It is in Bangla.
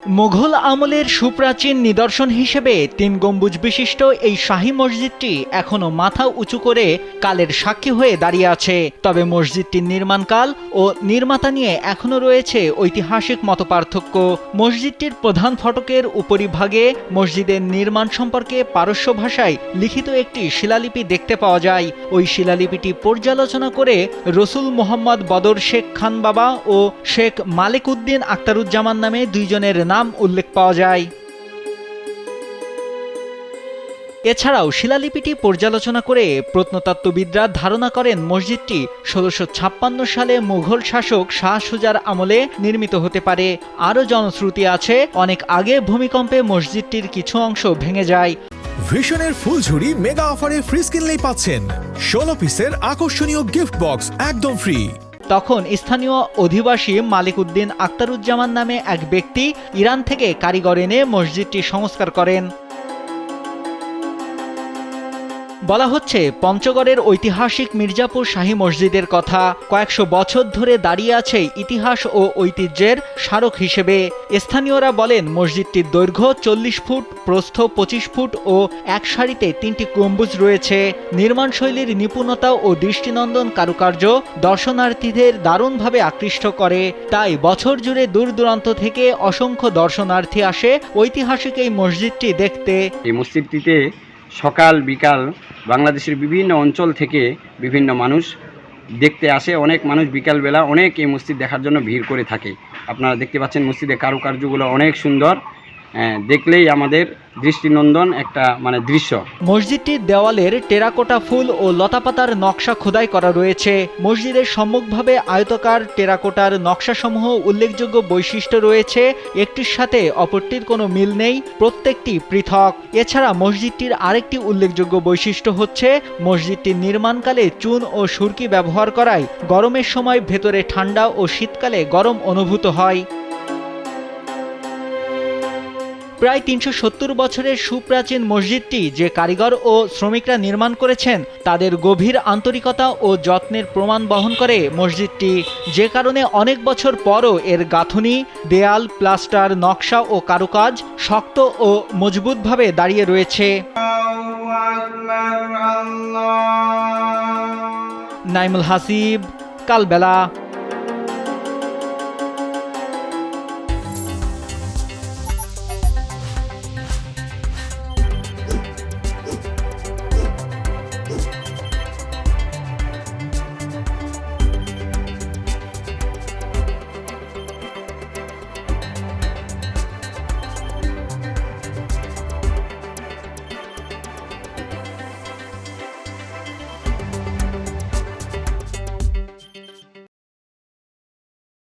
মুঘল আমলের সুপ্রাচীন নিদর্শন হিসেবে ৩ গম্বুজ বিশিষ্ট এই শাহী মসজিদটি এখনো মাথা উঁচু করে কালের সাক্ষী হয়ে দাঁড়িয়ে আছে। তবে মসজিদটির নির্মাণকাল ও নির্মাতা নিয়ে এখনো রয়েছে ঐতিহাসিক মতপার্থক্য। মসজিদটির প্রধান ফটকের উপরিভাগে মসজিদের নির্মাণ সম্পর্কে পারস্য ভাষায় লিখিত একটি শিলালিপি দেখতে পাওয়া যায়। ওই শিলালিপিটি পর্যালোচনা করে রসুল মোহাম্মদ বদর শেখ খান বাবা ও শেখ মালিক উদ্দিন আখতারুজ্জামান নামে দুইজনের নাম উল্লেখ পাওয়া যায়। এছাড়াও শিলালিপিটি পর্যালোচনা করে প্রত্নতত্ত্ববিদরা ধারণা করেন মসজিদটি ১৬৫৬ সালে মুঘল শাসক শাহ সুজার আমলে নির্মিত হতে পারে। আরও জনশ্রুতি আছে অনেক আগে ভূমিকম্পে মসজিদটির কিছু অংশ ভেঙে যায়। ভিশনের ফুলঝুরি মেগা অফারে ফ্রিজ কিনলেই পাচ্ছেন ১৬ পিসের আকর্ষণীয় গিফট বক্স একদম ফ্রি। তখন স্থানীয় অধিবাসী মালিক উদ্দিন আখতারুজ্জামান নামে এক ব্যক্তি ইরান থেকে কারিগর এনে মসজিদটি সংস্কার করেন। বলা হচ্ছে পঞ্চগড়ের ঐতিহাসিক মির্জাপুর শাহী মসজিদের কথা কয়েকশো বছর ধরে দাঁড়িয়ে আছে ইতিহাস ও ঐতিহ্যের স্মারক হিসেবে। স্থানীয়রা বলেন মসজিদটির দৈর্ঘ্য ৪০ ফুট, প্রস্থ ২৫ ফুট ও এক সারিতে ৩টি গম্বুজ রয়েছে। নির্মাণশৈলীর নিপুণতা ও দৃষ্টিনন্দন কারুকার্য দর্শনার্থীদের দারুণভাবে আকৃষ্ট করে। তাই বছর জুড়ে দূর দূরান্ত থেকে অসংখ্য দর্শনার্থী আসে ঐতিহাসিক এই মসজিদটি দেখতে। এই মসজিদটিতে সকাল বিকাল বাংলাদেশের বিভিন্ন অঞ্চল থেকে বিভিন্ন মানুষ দেখতে আসে। অনেক মানুষ বিকালবেলা অনেক এই মসজিদ দেখার জন্য ভিড় করে থাকে। আপনারা দেখতে পাচ্ছেন মসজিদের কারুকার্যগুলো অনেক সুন্দর, দেখলেই আমাদের দৃষ্টিনন্দন একটা দৃশ্য। মসজিদটির দেওয়ালের টেরাকোটা ফুল ও লতাপাতার নকশা খোদাই করা রয়েছে। মসজিদের সম্মুখভাবে আয়তাকার টেরাকোটার নকশাসমূহ উল্লেখযোগ্য বৈশিষ্ট্য রয়েছে, একটির সাথে অপরটির কোনো মিল নেই, প্রত্যেকটি পৃথক। এছাড়া মসজিদটির আরেকটি উল্লেখযোগ্য বৈশিষ্ট্য হচ্ছে মসজিদটির নির্মাণকালে চুন ও সুরকি ব্যবহার করায় গরমের সময় ভেতরে ঠান্ডা ও শীতকালে গরম অনুভূত হয়। প্রায় ৩৭০ বছরের সুপ্রাচীন মসজিদটি যে কারিগর ও শ্রমিকরা নির্মাণ করেছেন তাদের গভীর আন্তরিকতা ও যত্নের প্রমাণ বহন করে মসজিদটি, যে কারণে অনেক বছর পরও এর গাঁথুনি, দেয়াল, প্লাস্টার, নকশা ও কারুকাজ শক্ত ও মজবুতভাবে দাঁড়িয়ে রয়েছে। নাইমুল হাসিব, কালবেলা।